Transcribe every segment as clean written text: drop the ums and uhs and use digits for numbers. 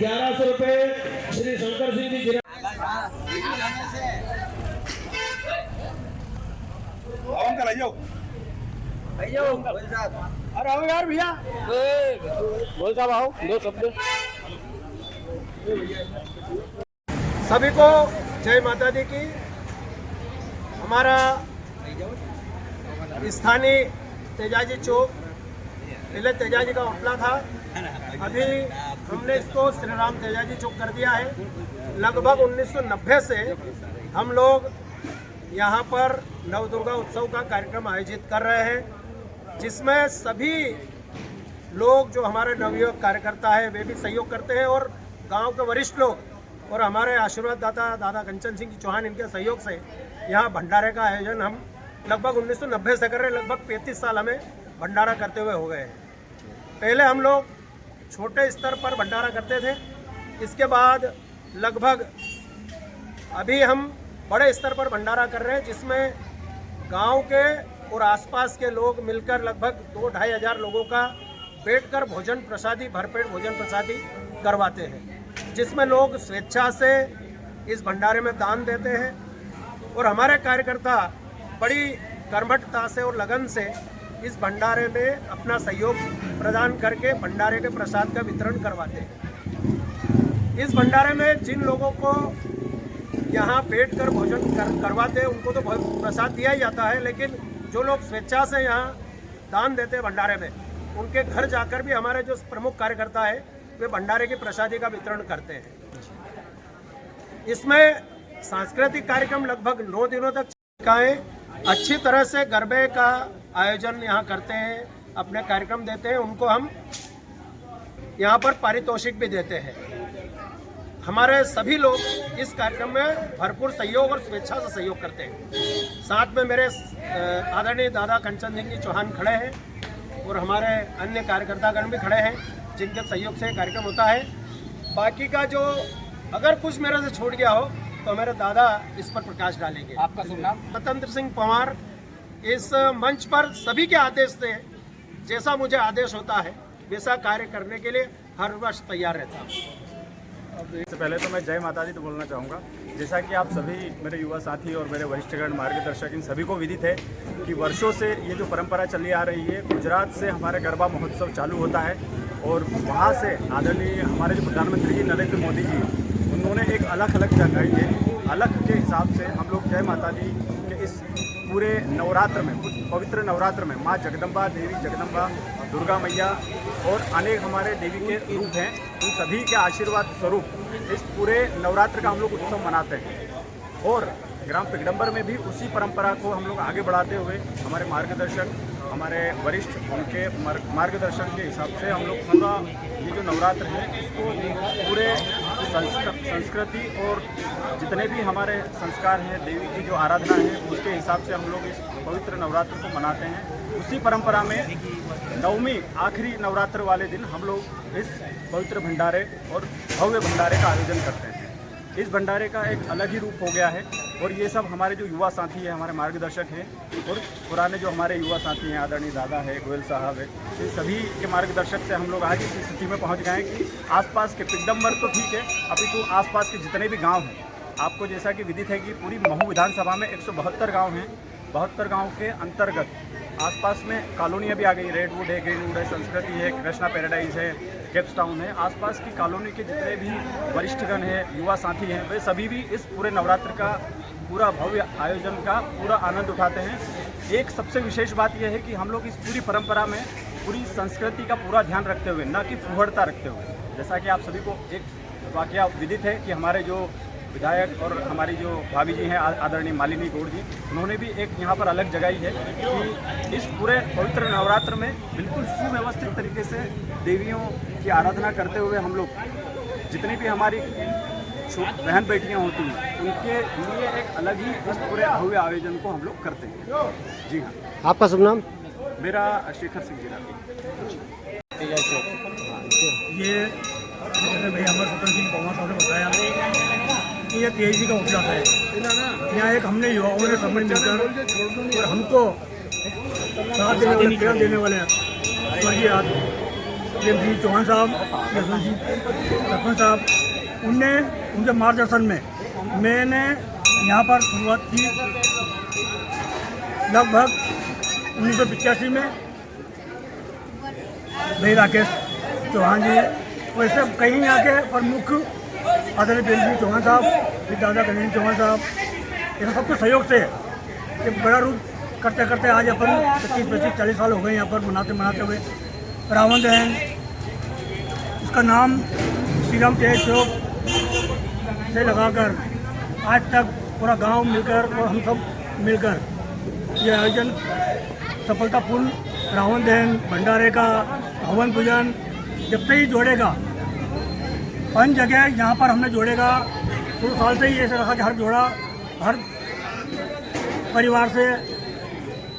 ₹1100 श्री शंकर सिंह जी अरे आओ यार भैया बोल साहब आओ 2 शब्द। सभी को जय माता दी की। हमारा स्थानीय तेजाजी चौक पहले तेजाजी का होटला था, अभी हमने इसको श्री राम तेजाजी चौक कर दिया है। लगभग 1990 से हम लोग यहाँ पर नवदुर्गा उत्सव का कार्यक्रम आयोजित कर रहे हैं, जिसमें सभी लोग जो हमारे नवयुवक कार्यकर्ता है वे भी सहयोग करते हैं और गांव के वरिष्ठ लोग और हमारे आशीर्वाद दादा कंचन सिंह चौहान इनके सहयोग से यहाँ भंडारे का आयोजन हम लगभग 1990 से कर रहे हैं। लगभग 35 साल हमें भंडारा करते हुए हो गए हैं। पहले हम लोग छोटे स्तर पर भंडारा करते थे, इसके बाद लगभग अभी हम बड़े स्तर पर भंडारा कर रहे हैं, जिसमें गांव के और आसपास के लोग मिलकर लगभग 2-2.5 हज़ार लोगों का बैठकर भोजन प्रसादी भरपेट भोजन प्रसादी करवाते हैं, जिसमें लोग स्वेच्छा से इस भंडारे में दान देते हैं और हमारे कार्यकर्ता बड़ी कर्मठता से और लगन से इस भंडारे में अपना सहयोग प्रदान करके भंडारे के प्रसाद का वितरण करवाते हैं। इस भंडारे में जिन लोगों को यहाँ बैठकर भोजन करवाते हैं उनको तो प्रसाद दिया ही जाता है, लेकिन जो लोग स्वेच्छा से यहाँ दान देते हैं भंडारे में, उनके घर जाकर भी हमारे जो प्रमुख कार्यकर्ता है वे भंडारे की प्रसादी का वितरण करते हैं। इसमें सांस्कृतिक कार्यक्रम लगभग 9 दिनों तक चलते, अच्छी तरह से गरबे का आयोजन यहाँ करते हैं, अपने कार्यक्रम देते हैं, उनको हम यहाँ पर पारितोषिक भी देते हैं। हमारे सभी लोग इस कार्यक्रम में भरपूर सहयोग और स्वेच्छा से सहयोग करते हैं। साथ में मेरे आदरणीय दादा कंचन सिंह जी चौहान खड़े हैं और हमारे अन्य कार्यकर्तागण भी खड़े हैं, जिनके सहयोग से कार्यक्रम होता है। बाकी का जो अगर कुछ मेरे से छूट गया हो तो मेरे दादा इस पर प्रकाश डालेंगे। आपका शुभ नाम? स्वतंत्र सिंह पंवार। इस मंच पर सभी के आदेश से जैसा मुझे आदेश होता है वैसा कार्य करने के लिए हर वर्ष तैयार रहता हूँ। इससे पहले तो मैं जय माता दी तो बोलना चाहूँगा। जैसा कि आप सभी मेरे युवा साथी और मेरे वरिष्ठगण मार्गदर्शक इन सभी को विदित है कि वर्षों से ये जो परंपरा चली आ रही है, गुजरात से हमारे गरबा महोत्सव चालू होता है और वहाँ से आदरणीय हमारे जो प्रधानमंत्री जी नरेंद्र मोदी जी, उन्होंने एक अलग जगाई है। अलग के हिसाब से हम लोग जय माता दी के इस पूरे नवरात्र में, पवित्र नवरात्र में माँ जगदम्बा देवी, जगदम्बा दुर्गा मैया और अनेक हमारे देवी के रूप हैं, उन सभी के आशीर्वाद स्वरूप इस पूरे नवरात्र का हम लोग उत्सव मनाते हैं। और ग्राम पिगडम्बर में भी उसी परंपरा को हम लोग आगे बढ़ाते हुए हमारे मार्गदर्शक, हमारे वरिष्ठ, उनके मार्गदर्शन के हिसाब से हम लोग पूरा ये जो नवरात्र है इसको पूरे संस्कृति और जितने भी हमारे संस्कार हैं, देवी की जो आराधना है, उसके हिसाब से हम लोग इस पवित्र नवरात्र को मनाते हैं। उसी परंपरा में नवमी आखिरी नवरात्र वाले दिन हम लोग इस पवित्र भंडारे और भव्य भंडारे का आयोजन करते हैं। इस भंडारे का एक अलग ही रूप हो गया है और ये सब हमारे जो युवा साथी हैं, हमारे मार्गदर्शक हैं और पुराने जो हमारे युवा साथी हैं, आदरणीय दादा है, गोयल साहब है, इन सभी के मार्गदर्शक से हम लोग आज इस स्थिति में पहुंच गए हैं कि आसपास के पिगडम्बर तो ठीक है, अभी तो आसपास के जितने भी गांव हैं, आपको जैसा कि विदित है कि पूरी महू विधानसभा में 172 गाँव हैं। 72 गाँव के अंतर्गत आसपास में कॉलोनियाँ भी आ गई, रेडवुड है, ग्रीनवुड है, संस्कृति है, कृष्णा पैराडाइज है, केप्स टाउन है। आसपास की कॉलोनी के जितने भी वरिष्ठगण हैं, युवा साथी हैं, वे सभी भी इस पूरे नवरात्र का पूरा भव्य आयोजन का पूरा आनंद उठाते हैं। एक सबसे विशेष बात यह है कि हम लोग इस पूरी परंपरा में पूरी संस्कृति का पूरा ध्यान रखते हुए, न कि फुहड़ता रखते हुए, जैसा कि आप सभी को एक वाकया विदित है कि हमारे जो विधायक और हमारी जो भाभी जी हैं आदरणीय मालिनी गौड़ जी, उन्होंने भी एक यहाँ पर अलग जगाई है कि इस पूरे पवित्र नवरात्र में बिल्कुल सुव्यवस्थित तरीके से देवियों की आराधना करते हुए हम लोग जितनी भी हमारी बहन बेटियां होती हैं उनके लिए एक अलग ही इस पूरे भव्य आयोजन को हम लोग करते हैं। जी हाँ। आपका शुभ नाम? मेरा शेखर सिंह जिला। ये जैसे भैया अमर स्वतंत्र सिंह पवार साहब ने बताया कि ये तेजी का उपजा है। यहाँ एक हमने युवाओं ने सब मिलकर और हमको साथ देने वाले प्रेरणा देने वाले स्वर्गीय प्रेम सिंह चौहान साहब, यशवंत सिंह सरपंच साहब, उनके मार्गदर्शन में मैंने यहाँ पर शुरुआत की लगभग 1985 में। भाई राकेश चौहान जी वैसे कहीं यहाँ के प्रमुख आदरणीय प्रेम सिंह चौहान साहब, फिर दादा कल्याण चौहान साहब, ये सबके सहयोग से एक बड़ा रूप करते करते आज अपन 25-40 साल हो गए यहाँ पर मनाते हुए रावण दहन, उसका नाम श्री राम तेज चौक से लगाकर आज तक पूरा गांव मिलकर और हम सब मिलकर ये आयोजन सफलतापूर्ण रावण दहन, भंडारे का हवन पूजन जब से ही जोड़ेगा 5 जगह यहाँ पर हमने जोड़ेगा। शुरू साल से ही ऐसा रखा कि हर जोड़ा हर परिवार से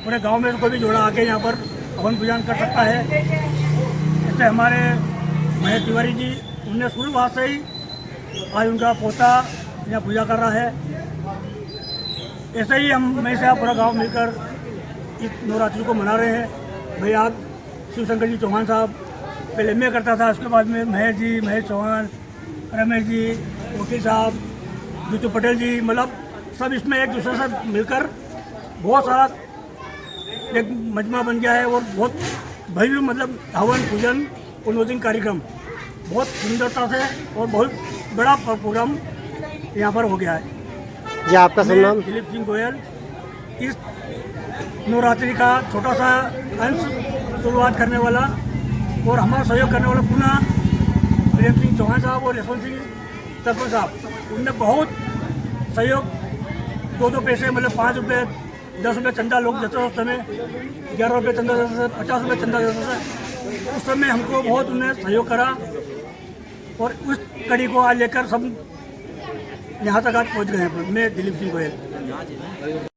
पूरे गांव में कोई भी जोड़ा आके यहाँ पर हवन पूजन कर सकता है। इससे हमारे महेश तिवारी जी उनने शुरुआत से ही आज उनका पोता यहाँ पूजा कर रहा है। ऐसे ही हम से पूरा गांव मिलकर इस नवरात्रि को मना रहे हैं। भाई आप शिव शंकर जी चौहान साहब पहले मैं करता था, उसके बाद में महेश चौहान, रमेश जी, वकील साहब, जीतू पटेल जी, मतलब सब इसमें एक दूसरे से मिलकर बहुत सारा एक मजमा बन गया है और बहुत भव्य मतलब हवन पूजन उन्मोचन कार्यक्रम बहुत सुंदरता से और बहुत बड़ा प्रोग्राम यहाँ पर हो गया है। जी आपका शुभ नाम? दिलीप सिंह गोयल। इस नवरात्रि का छोटा सा अंश शुरुआत करने वाला और हमारा सहयोग करने वाला पुनः प्रेम सिंह चौहान साहब और यशवंत सिंह सरपंच साहब, उनने बहुत सहयोग 2 पैसे मतलब 5 रुपये 10 रुपये चंदा लोग देते थे उस समय, 11 रुपये चंदा देते थे, 50 रुपये चंदा देते थे। उस समय हमको बहुत उन्होंने सहयोग करा और उस कड़ी को आज लेकर सब यहाँ तक आज पहुँच गए हैं। मैं दिलीप सिंह गोयल।